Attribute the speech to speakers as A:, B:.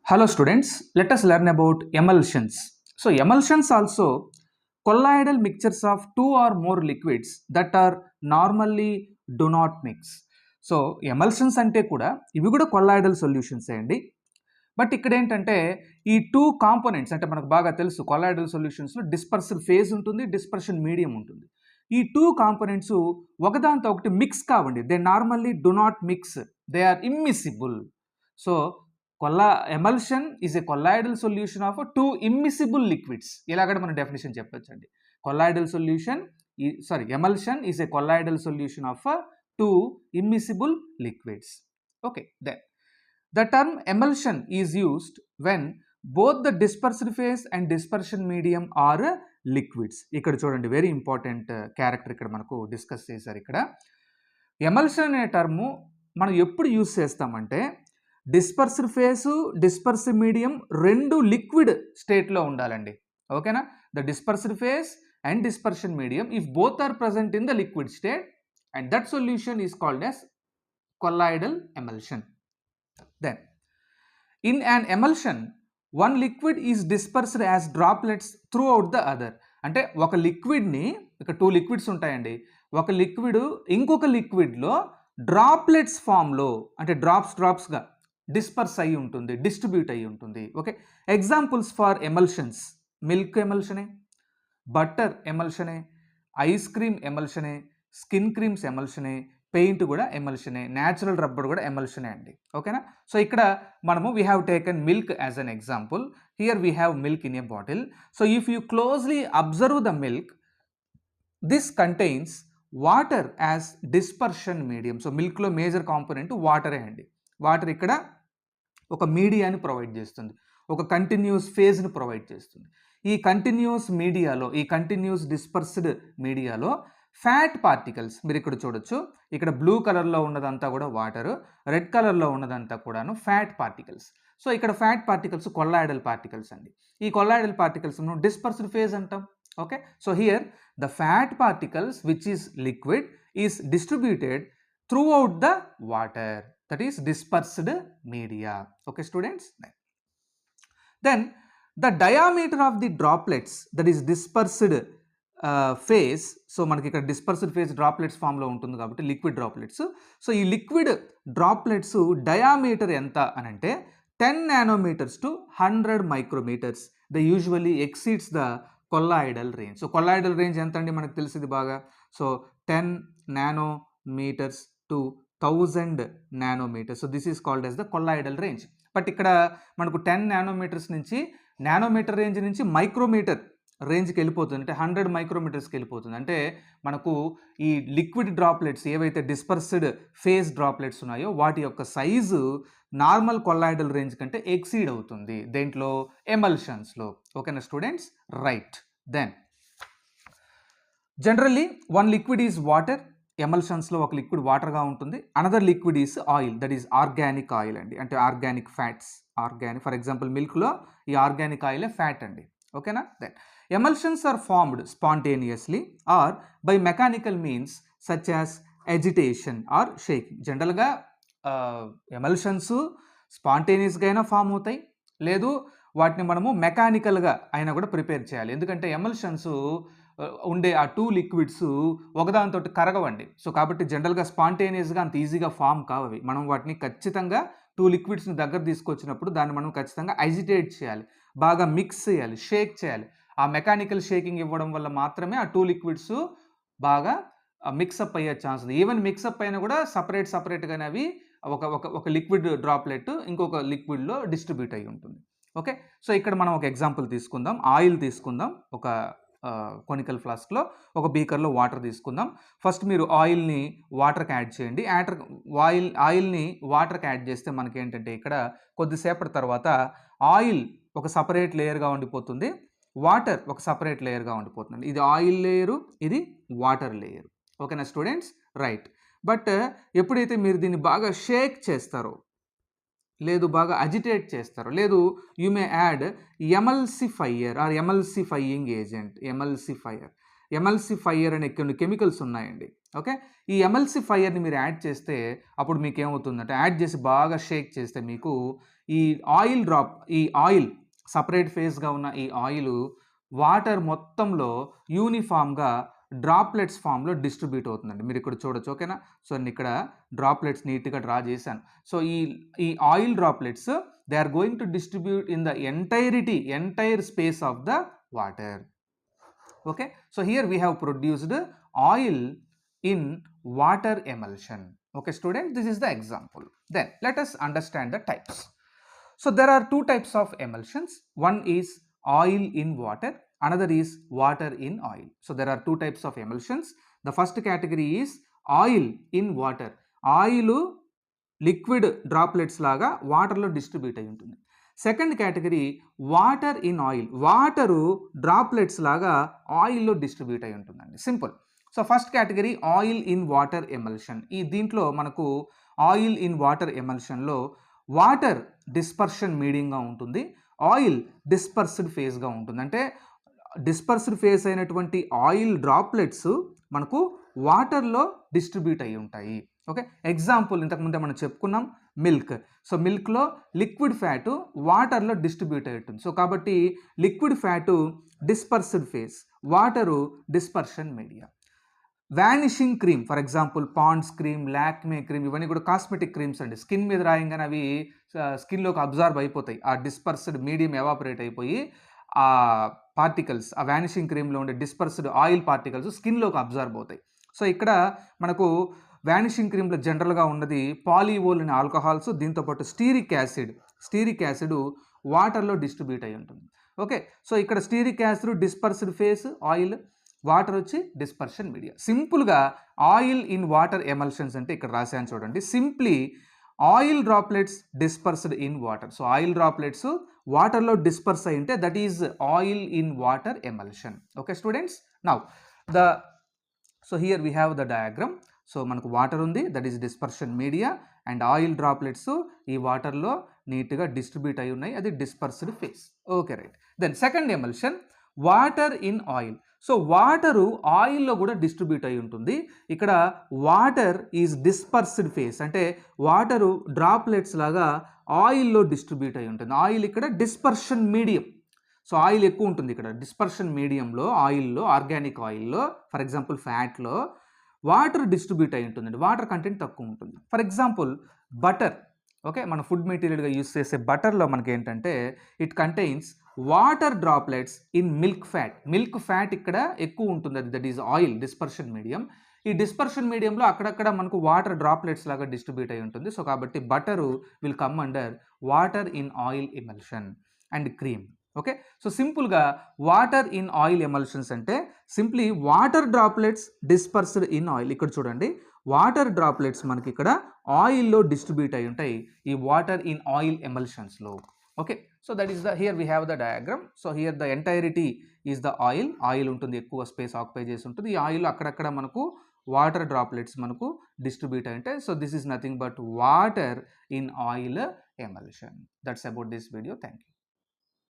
A: Hello students, let us learn about emulsions. So emulsions also colloidal mixtures of two or more liquids that are normally do not mix. So emulsions అంటే కూడా ఇవి కూడా colloidal solutions అండి. But ఇక్కడ ఏంటంటే ఈ two components అంటే మనకు బాగా తెలుసు కొల్లాయిడల్ సొల్యూషన్స్లో డిస్పర్సివ్ ఫేజ్ ఉంటుంది, డిస్పర్షన్ మీడియం ఉంటుంది. ఈ టూ కాంపోనెంట్స్ ఒకదాంతో ఒకటి మిక్స్ కావండి. They normally do not mix, they are immiscible. So emulsion is a colloidal solution of two immiscible liquids. ఇలాగ మనం డెఫినేషన్ చెప్పొచ్చండి. Emulsion is a colloidal solution of two immiscible liquids. Okay, then the term emulsion is used when both the dispersed phase and dispersion medium are liquids. ఇక్కడ చూడండి, very important character ఇక్కడ మనకు discuss చేశారు. ఇక్కడ emulsion అనే term మనం ఎప్పుడు use చేస్తామంటే డిస్పర్స్డ్ ఫేసు, డిస్పర్స్డ్ మీడియం రెండు లిక్విడ్ స్టేట్లో ఉండాలండి. ఓకేనా? The dispersed phase and dispersion medium if both are present in the liquid state and that solution is called as colloidal emulsion. Then in an emulsion one liquid is dispersed as droplets throughout the other. అంటే ఒక లిక్విడ్ని, ఇక two liquids ఉంటాయండి, ఒక liquid ఇంకొక లిక్విడ్లో droplets ఫామ్లో అంటే డ్రాప్స్గా disperse అయి ఉంటుంది, డిస్ట్రిబ్యూట్ అయి ఉంటుంది. Okay, examples for emulsions: milk ఎమల్షనే, బటర్ ఎమల్షనే, ఐస్ క్రీమ్ ఎమల్షనే, స్కిన్ క్రీమ్స్ ఎమల్షనే, పెయింట్ కూడా ఎమల్షనే, న్యాచురల్ రబ్బర్ కూడా ఎమల్షనే అండి. ఓకేనా? సో ఇక్కడ మనము we have taken milk as an example. Here we have milk in a bottle. So if you closely observe the milk, this contains water as dispersion medium. So మిల్క్లో major component వాటరే అండి. Water ఇక్కడ ఒక మీడియాని provide చేస్తుంది, ఒక continuous ఫేజ్ని provide చేస్తుంది. ఈ కంటిన్యూస్ మీడియాలో, ఈ కంటిన్యూస్ డిస్పర్స్డ్ మీడియాలో ఫ్యాట్ పార్టికల్స్ మీరు ఇక్కడ చూడొచ్చు. ఇక్కడ బ్లూ కలర్లో ఉన్నదంతా కూడా వాటర్, రెడ్ కలర్లో ఉన్నదంతా కూడాను ఫ్యాట్ పార్టికల్స్. సో ఇక్కడ ఫ్యాట్ పార్టికల్స్ కొల్లాయిడల్ పార్టికల్స్ అండి. ఈ కొల్లాయిడల్ పార్టికల్స్ డిస్పర్స్డ్ ఫేజ్ అంటాం. Okay, so here the fat particles which is liquid is distributed through out the water, that is dispersed media. Okay students, then the diameter of the droplets, that is dispersed phase. So మనకి ఇక్కడ dispersed phase droplets ఫామ్లో ఉంటుంది కాబట్టి liquid droplets. So ఈ liquid droplets diameter ఎంత అని అంటే 10 nanometers to 100 micrometers. The usually exceeds the colloidal range. So colloidal range ఎంత అండి మనకు తెలిసింది బాగా. So 10 nanometers to 1000 nanometers. So this is called as the colloidal range. But ఇక్కడ మనకు 10 nanometers నుంచి నానోమీటర్ రేంజ్ నుంచి మైక్రోమీటర్ రేంజ్కి వెళ్ళిపోతుంది, అంటే 100 micrometersకి వెళ్ళిపోతుంది. అంటే మనకు ఈ లిక్విడ్ డ్రాప్లెట్స్ ఏవైతే డిస్పర్స్డ్ ఫేజ్ డ్రాప్లెట్స్ ఉన్నాయో వాటి యొక్క సైజు నార్మల్ కొల్లాయిడల్ రేంజ్ కంటే ఎక్సీడ్ అవుతుంది దేంట్లో, ఎమల్షన్స్లో. ఓకేనా students, right. Then generally one liquid is water. ఎమల్షన్స్లో ఒక లిక్విడ్ వాటర్గా ఉంటుంది. Another liquid is oil, that is organic oil అండి, అంటే ఆర్గానిక్ ఫ్యాట్స్. ఫర్ ఎగ్జాంపుల్ మిల్క్లో ఈ ఆర్గానిక్ ఆయిలే ఫ్యాట్ అండి. ఓకేనా? Then emulsions are formed spontaneously or by mechanical means such as agitation are shaking. జనరల్గా ఎమల్షన్స్ స్పాంటేనియస్గా అయినా ఫామ్ అవుతాయి, లేదు వాటిని మనము మెకానికల్గా అయినా కూడా ప్రిపేర్ చేయాలి. ఎందుకంటే ఎమల్షన్స్ ఉండే ఆ టూ లిక్విడ్స్ ఒకదానితో కరగవండి. సో కాబట్టి జనరల్గా స్పాంటేనియస్గా అంత ఈజీగా ఫామ్ కావవి. మనం వాటిని ఖచ్చితంగా టూ లిక్విడ్స్ని దగ్గర తీసుకొచ్చినప్పుడు దాన్ని మనం ఖచ్చితంగా అజిటేట్ చేయాలి, బాగా మిక్స్ చేయాలి, షేక్ చేయాలి. ఆ మెకానికల్ షేకింగ్ ఇవ్వడం వల్ల మాత్రమే ఆ టూ లిక్విడ్స్ బాగా మిక్సప్ అయ్యే ఛాన్స్ ఉంది. ఈవెన్ మిక్సప్ అయినా కూడా సపరేట్గానే అవి ఒక లిక్విడ్ డ్రాప్లెట్ ఇంకొక లిక్విడ్లో డిస్ట్రిబ్యూట్ అయ్యి ఉంటుంది. ఓకే, సో ఇక్కడ మనం ఒక ఎగ్జాంపుల్ తీసుకుందాం. ఆయిల్ తీసుకుందాం. ఒక కొనికల్ ఫ్లాస్క్లో ఒక బీకర్లో వాటర్ తీసుకుందాం. ఫస్ట్ మీరు ఆయిల్ని వాటర్కి యాడ్ చేయండి. ఆయిల్ని వాటర్కి యాడ్ చేస్తే మనకి ఏంటంటే ఇక్కడ కొద్దిసేపటి తర్వాత ఆయిల్ ఒక సపరేట్ లేయర్గా ఉండిపోతుంది, వాటర్ ఒక సపరేట్ లేయర్గా ఉండిపోతుంది. ఇది ఆయిల్ లేయరు, ఇది వాటర్ లేయరు. ఓకేనా స్టూడెంట్స్, రైట్. బట్ ఎప్పుడైతే మీరు దీన్ని బాగా షేక్ చేస్తారో, లేదు బాగా అజిటేట్ చేస్తారు, లేదు you may add emulsifier or emulsifying agent. Emulsifier అనే కొన్ని కెమికల్స్ ఉన్నాయండి. ఓకే, ఈ ఎమల్సిఫైయర్ని మీరు యాడ్ చేస్తే అప్పుడు మీకు ఏమవుతుందంటే యాడ్ చేసి బాగా షేక్ చేస్తే మీకు ఈ ఆయిల్ డ్రాప్, ఈ ఆయిల్ సపరేట్ ఫేజ్గా ఉన్న ఈ ఆయిల్ వాటర్ మొత్తంలో యూనిఫామ్గా డ్రాప్లెట్స్ ఫామ్లో డిస్ట్రిబ్యూట్ అవుతుందండి. మీరు ఇక్కడ చూడొచ్చు. ఓకేనా? సో నేను ఇక్కడ డ్రాప్లెట్స్ నీట్గా డ్రా చేశాను. సో ఈ oil droplets they are going to distribute in the entire space of the water. Okay, so here we have produced oil in water emulsion. Okay student, this is the example. Then let us understand the types. So there are two types of emulsions. One is oil in water, another is water in oil. So there are two types of emulsions. The first category is oil in water. Oil liquid droplets లాగా వాటర్లో distribute అయి ఉంటుంది. Second category water in oil. Water droplets లాగా ఆయిల్లో distribute అయి ఉంటుందండి. Simple. So first category oil in water emulsion. దీంట్లో మనకు ఆయిల్ ఇన్ వాటర్ ఎమల్షన్లో వాటర్ డిస్పర్షన్ మీడియంగా ఉంటుంది, ఆయిల్ డిస్పర్స్డ్ ఫేజ్గా ఉంటుంది. అంటే డిస్పర్స్డ్ ఫేజ్ అయినటువంటి ఆయిల్ డ్రాప్లెట్స్ మనకు వాటర్లో డిస్ట్రిబ్యూట్ అయి ఉంటాయి. ఓకే, ఎగ్జాంపుల్ ఇంతకుముందే మనం చెప్పుకున్నాం మిల్క్. సో మిల్క్లో లిక్విడ్ ఫ్యాటు వాటర్లో డిస్ట్రిబ్యూట్ అయి ఉంటుంది. సో కాబట్టి liquid fat dispersed phase, water dispersion media. Vanishing cream, for example Pond's cream, Lakme cream, ఇవన్నీ కూడా కాస్మెటిక్ క్రీమ్స్ అండి. స్కిన్ మీద రాయంగానే అవి స్కిన్లోకి అబ్జార్బ్ అయిపోతాయి. ఆ డిస్పర్స్డ్ మీడియం ఎవాపరేట్ అయిపోయి ఆ పార్టికల్స్, ఆ వ్యానిషింగ్ క్రీమ్లో ఉండే డిస్పర్స్డ్ ఆయిల్ పార్టికల్స్ స్కిన్లోకి అబ్జార్బ్ అవుతాయి. సో ఇక్కడ మనకు వ్యానిషింగ్ క్రీమ్లో జనరల్గా ఉన్నది పాలీవోల్ అనే ఆల్కహాల్స్, దీంతోపాటు స్టీరిక్ యాసిడ్ వాటర్లో డిస్ట్రిబ్యూట్ అయి ఉంటుంది. ఓకే, సో ఇక్కడ steric acid dispersed face oil, water వచ్చి డిస్పర్షన్ మీడియా. సింపుల్గా ఆయిల్ ఇన్ వాటర్ ఎమల్షన్స్ అంటే ఇక్కడ రాశాను చూడండి. Simply oil droplets dispersed in water. So oil droplets వాటర్లో డిస్పర్స్ అయి ఉంటే that is oil in water emulsion. Okay students, now so here we have the diagram. So మనకు water ఉంది, that is dispersion media, and oil droplets ఈ వాటర్లో నీట్గా distribute అయి ఉన్నాయి, అది dispersed phase. Okay right. Then second emulsion water in oil. So water ఆయిల్లో కూడా డిస్ట్రిబ్యూట్ అయి ఉంటుంది. ఇక్కడ వాటర్ ఈజ్ డిస్పర్స్డ్ ఫేస్, అంటే వాటరు డ్రాప్లెట్స్ లాగా ఆయిల్లో డిస్ట్రిబ్యూట్ అయి ఉంటుంది. ఆయిల్ ఇక్కడ డిస్పర్షన్ మీడియం. సో ఆయిల్ ఎక్కువ ఉంటుంది ఇక్కడ డిస్పర్షన్ మీడియంలో, ఆయిల్లో, ఆర్గానిక్ ఆయిల్లో, ఫర్ ఎగ్జాంపుల్ ఫ్యాట్లో వాటర్ డిస్ట్రిబ్యూట్ అయి ఉంటుందండి, వాటర్ కంటెంట్ తక్కువ ఉంటుంది. For example butter. ఓకే, మన ఫుడ్ మెటీరియల్గా యూస్ చేసే బటర్లో మనకి ఏంటంటే it contains water droplets in milk fat ఇక్కడ ఎక్కువ ఉంటుంది, అది that is oil dispersion medium. ఈ డిస్పర్షన్ మీడియంలో అక్కడక్కడ మనకు వాటర్ డ్రాప్లెట్స్ లాగా డిస్ట్రిబ్యూట్ అయి ఉంటుంది. సో కాబట్టి butter will come under water in oil emulsion. And cream. Okay, so సింపుల్గా వాటర్ ఇన్ ఆయిల్ ఎమల్షన్స్ అంటే simply water droplets dispersed in oil. ఇక్కడ చూడండి, వాటర్ డ్రాప్లెట్స్ మనకి ఇక్కడ ఆయిల్లో డిస్ట్రిబ్యూట్ అయి ఉంటాయి ఈ వాటర్ ఇన్ ఆయిల్ ఎమల్షన్స్లో. Okay, so that is here we have the diagram. So here the entirety is the oil ఉంటుంది, ఎక్కువ స్పేస్ ఆక్యుపై చేసి ఉంటుంది. ఈ ఆయిల్ అక్కడక్కడ మనకు వాటర్ డ్రాప్లెట్స్ మనకు డిస్ట్రిబ్యూట్ అయి ఉంటాయి. So this is nothing but water in oil emulsion. That's about this video. Thank you.